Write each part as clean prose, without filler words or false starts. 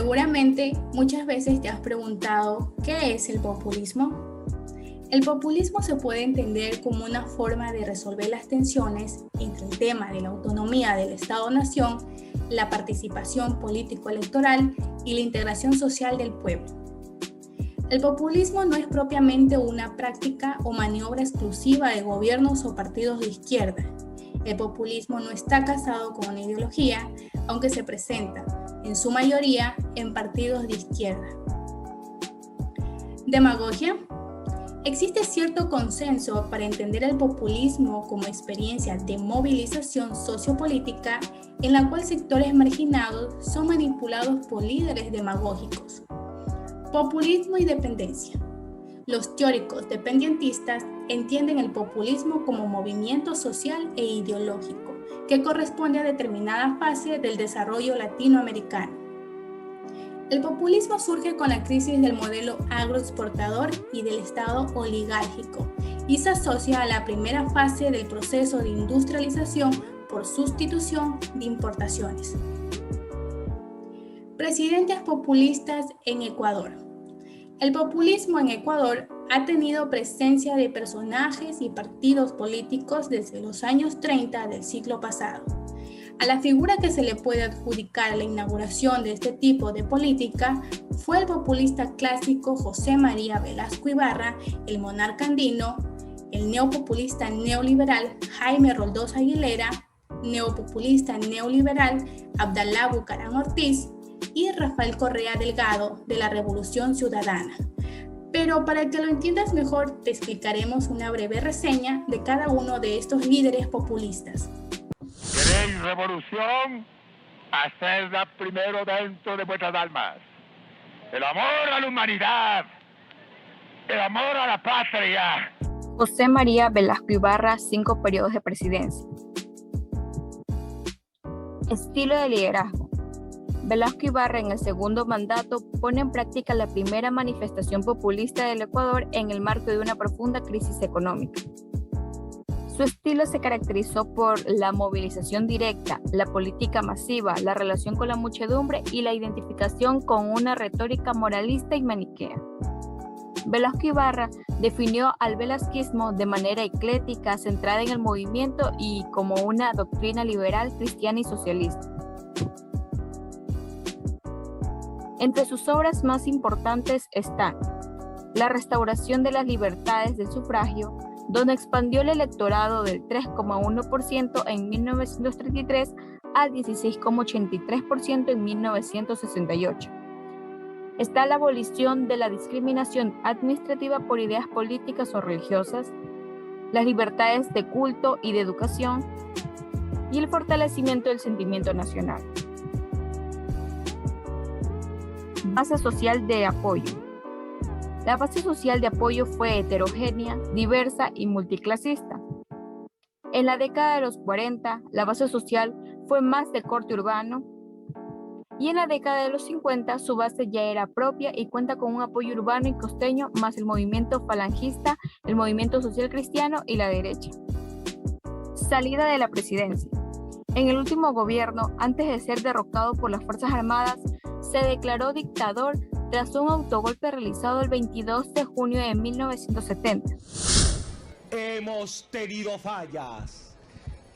Seguramente muchas veces te has preguntado ¿qué es el populismo? El populismo se puede entender como una forma de resolver las tensiones entre el tema de la autonomía del Estado-nación, la participación político-electoral y la integración social del pueblo. El populismo no es propiamente una práctica o maniobra exclusiva de gobiernos o partidos de izquierda. El populismo no está casado con una ideología, aunque se presenta, en su mayoría, en partidos de izquierda. ¿Demagogia? Existe cierto consenso para entender el populismo como experiencia de movilización sociopolítica en la cual sectores marginados son manipulados por líderes demagógicos. Populismo y dependencia. Los teóricos dependentistas entienden el populismo como movimiento social e ideológico que corresponde a determinada fase del desarrollo latinoamericano. El populismo surge con la crisis del modelo agroexportador y del Estado oligárquico y se asocia a la primera fase del proceso de industrialización por sustitución de importaciones. Presidentes populistas en Ecuador. El populismo en Ecuador ha tenido presencia de personajes y partidos políticos desde los años 30 del siglo pasado. A la figura que se le puede adjudicar la inauguración de este tipo de política fue el populista clásico José María Velasco Ibarra, el monarca andino, el neopopulista neoliberal Jaime Roldós Aguilera, neopopulista neoliberal Abdalá Bucaram Ortiz y Rafael Correa Delgado de la Revolución Ciudadana. Pero para que lo entiendas mejor, te explicaremos una breve reseña de cada uno de estos líderes populistas. ¿Queréis revolución? Hacedla primero dentro de vuestras almas. El amor a la humanidad, el amor a la patria. José María Velasco Ibarra, 5 periodos de presidencia. Estilo de liderazgo. Velasco Ibarra en el segundo mandato pone en práctica la primera manifestación populista del Ecuador en el marco de una profunda crisis económica. Su estilo se caracterizó por la movilización directa, la política masiva, la relación con la muchedumbre y la identificación con una retórica moralista y maniquea. Velasco Ibarra definió al velasquismo de manera ecléctica, centrada en el movimiento y como una doctrina liberal, cristiana y socialista. Entre sus obras más importantes están La restauración de las libertades del sufragio, donde expandió el electorado del 3,1% en 1933 al 16,83% en 1968. Está la abolición de la discriminación administrativa por ideas políticas o religiosas, las libertades de culto y de educación, y el fortalecimiento del sentimiento nacional. Base social de apoyo. La base social de apoyo fue heterogénea, diversa y multiclasista. En la década de los 40, la base social fue más de corte urbano y en la década de los 50 su base ya era propia y cuenta con un apoyo urbano y costeño más el movimiento falangista, el movimiento social cristiano y la derecha. Salida de la presidencia. En el último gobierno, antes de ser derrocado por las Fuerzas Armadas, se declaró dictador tras un autogolpe realizado el 22 de junio de 1970. Hemos tenido fallas,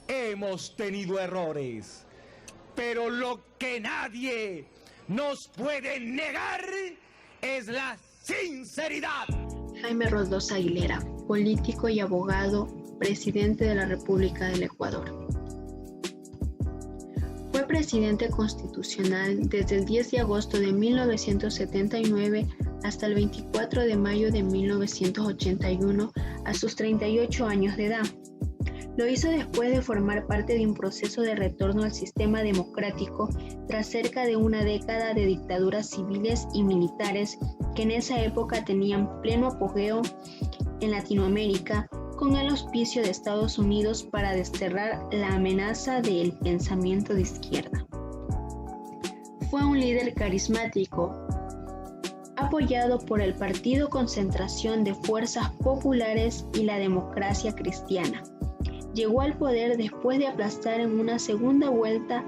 hemos tenido errores, pero lo que nadie nos puede negar es la sinceridad. Jaime Roldós Aguilera, político y abogado, presidente de la República del Ecuador. Fue presidente constitucional desde el 10 de agosto de 1979 hasta el 24 de mayo de 1981 a sus 38 años de edad. Lo hizo después de formar parte de un proceso de retorno al sistema democrático tras cerca de una década de dictaduras civiles y militares que en esa época tenían pleno apogeo en Latinoamérica, con el auspicio de Estados Unidos para desterrar la amenaza del pensamiento de izquierda. Fue un líder carismático, apoyado por el Partido Concentración de Fuerzas Populares y la Democracia Cristiana. Llegó al poder después de aplastar en una segunda vuelta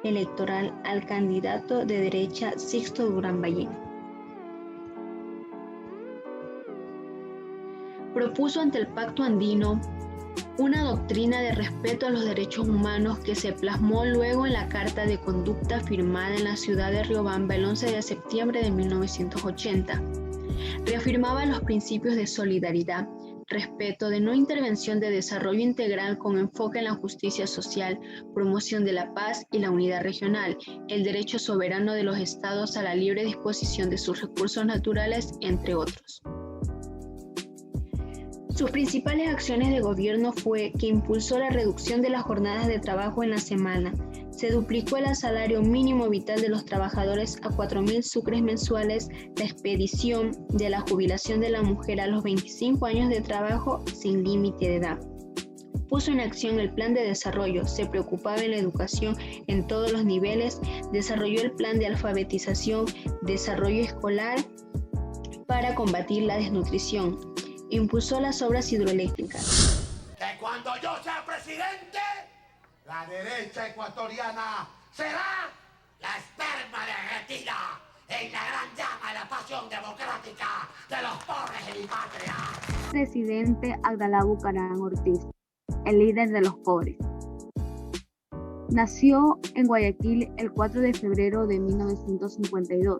electoral al candidato de derecha Sixto Durán Ballén. Propuso ante el Pacto Andino una doctrina de respeto a los derechos humanos que se plasmó luego en la Carta de Conducta firmada en la ciudad de Riobamba el 11 de septiembre de 1980. Reafirmaba los principios de solidaridad, respeto, de no intervención, de desarrollo integral con enfoque en la justicia social, promoción de la paz y la unidad regional, el derecho soberano de los estados a la libre disposición de sus recursos naturales, entre otros. Sus principales acciones de gobierno fue que impulsó la reducción de las jornadas de trabajo en la semana. Se duplicó el salario mínimo vital de los trabajadores a 4.000 sucres mensuales, la expedición de la jubilación de la mujer a los 25 años de trabajo sin límite de edad. Puso en acción el plan de desarrollo, se preocupaba en la educación en todos los niveles, desarrolló el plan de alfabetización, desarrollo escolar para combatir la desnutrición. Impulsó las obras hidroeléctricas. Que cuando yo sea presidente, la derecha ecuatoriana será la esperma derretida en la gran llama de la pasión democrática de los pobres de mi patria. Presidente Abdalá Bucaram Ortiz, el líder de los pobres. Nació en Guayaquil el 4 de febrero de 1952.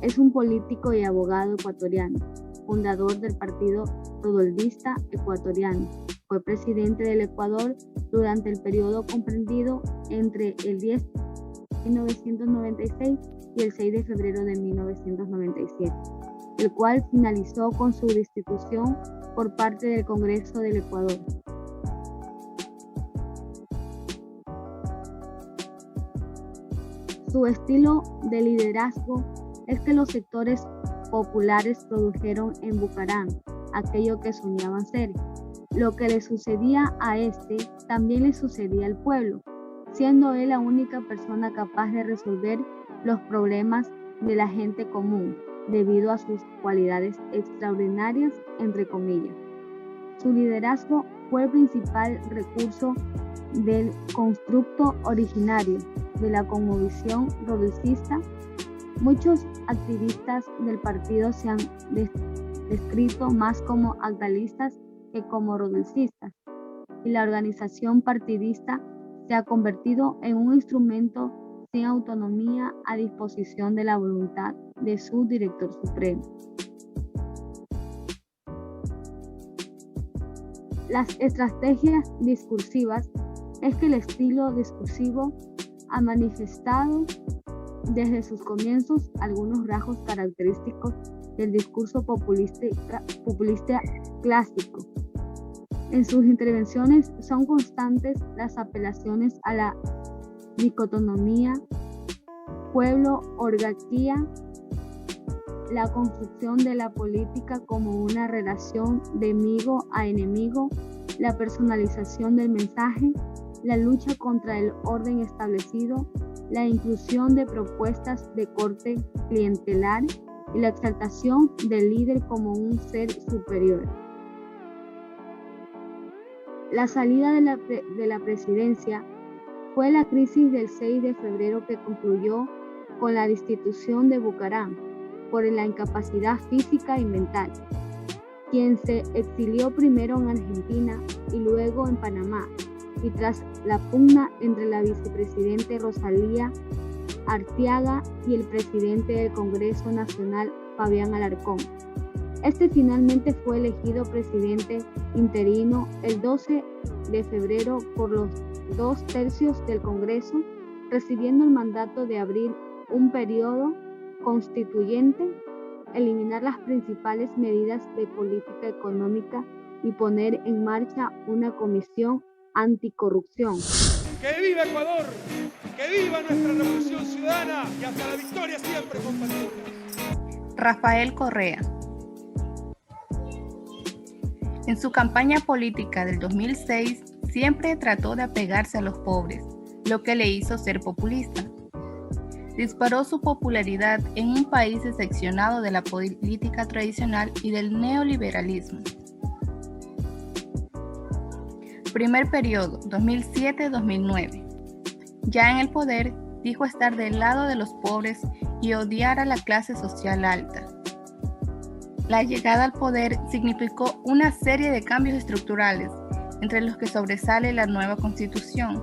Es un político y abogado ecuatoriano, fundador del Partido Rodoldista Ecuatoriano. Fue presidente del Ecuador durante el periodo comprendido entre el 10 de 1996 y el 6 de febrero de 1997, el cual finalizó con su destitución por parte del Congreso del Ecuador. Su estilo de liderazgo es que los sectores populares produjeron en Bucaram aquello que soñaban ser. Lo que le sucedía a este también le sucedía al pueblo, siendo él la única persona capaz de resolver los problemas de la gente común, debido a sus cualidades extraordinarias, entre comillas. Su liderazgo fue el principal recurso del constructo originario de la cosmovisión rodicista. Muchos activistas del partido se han descrito más como abdalistas que como rodicistas, y la organización partidista se ha convertido en un instrumento sin autonomía a disposición de la voluntad de su director supremo. Las estrategias discursivas es que el estilo discursivo ha manifestado desde sus comienzos algunos rasgos característicos del discurso populista clásico. En sus intervenciones son constantes las apelaciones a la dicotomía pueblo-oligarquía, la construcción de la política como una relación de amigo a enemigo, la personalización del mensaje, la lucha contra el orden establecido, la inclusión de propuestas de corte clientelar y la exaltación del líder como un ser superior. La salida de la presidencia fue la crisis del 6 de febrero que concluyó con la destitución de Bucaram por la incapacidad física y mental, quien se exilió primero en Argentina y luego en Panamá, y tras la pugna entre la vicepresidente Rosalía Arteaga y el presidente del Congreso Nacional, Fabián Alarcón. Este finalmente fue elegido presidente interino el 12 de febrero por los 2/3 del Congreso, recibiendo el mandato de abrir un periodo constituyente, eliminar las principales medidas de política económica y poner en marcha una comisión anticorrupción. ¡Que viva Ecuador! ¡Que viva nuestra revolución ciudadana! Y hasta la victoria siempre, compañeros. Rafael Correa. En su campaña política del 2006, siempre trató de apegarse a los pobres, lo que le hizo ser populista. Disparó su popularidad en un país decepcionado de la política tradicional y del neoliberalismo. Primer periodo, 2007-2009. Ya en el poder, dijo estar del lado de los pobres y odiar a la clase social alta. La llegada al poder significó una serie de cambios estructurales, entre los que sobresale la nueva Constitución.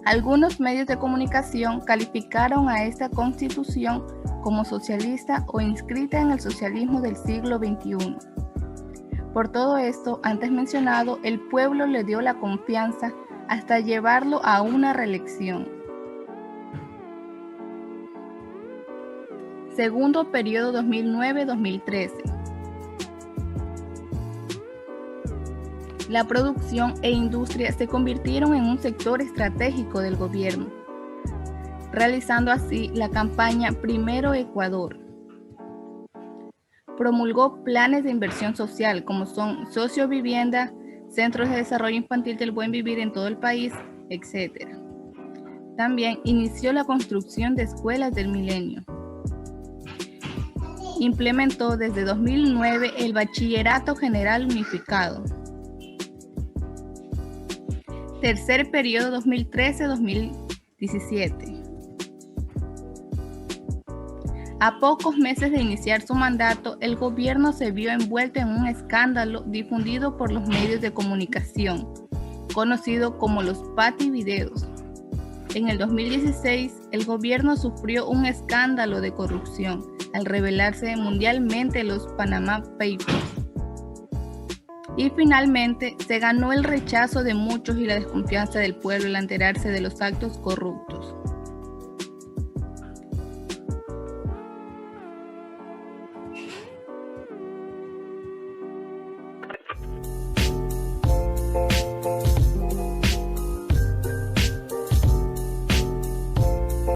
Algunos medios de comunicación calificaron a esta Constitución como socialista o inscrita en el socialismo del siglo XXI. Por todo esto, antes mencionado, el pueblo le dio la confianza hasta llevarlo a una reelección. Segundo periodo 2009-2013. La producción e industria se convirtieron en un sector estratégico del gobierno, realizando así la campaña Primero Ecuador. Promulgó planes de inversión social como son sociovivienda, centros de desarrollo infantil del buen vivir en todo el país, etc. También inició la construcción de escuelas del milenio. Implementó desde 2009 el Bachillerato General Unificado. Tercer periodo 2013-2017. A pocos meses de iniciar su mandato, el gobierno se vio envuelto en un escándalo difundido por los medios de comunicación, conocido como los pativideos. En el 2016, el gobierno sufrió un escándalo de corrupción al revelarse mundialmente los Panama Papers. Y finalmente, se ganó el rechazo de muchos y la desconfianza del pueblo al enterarse de los actos corruptos.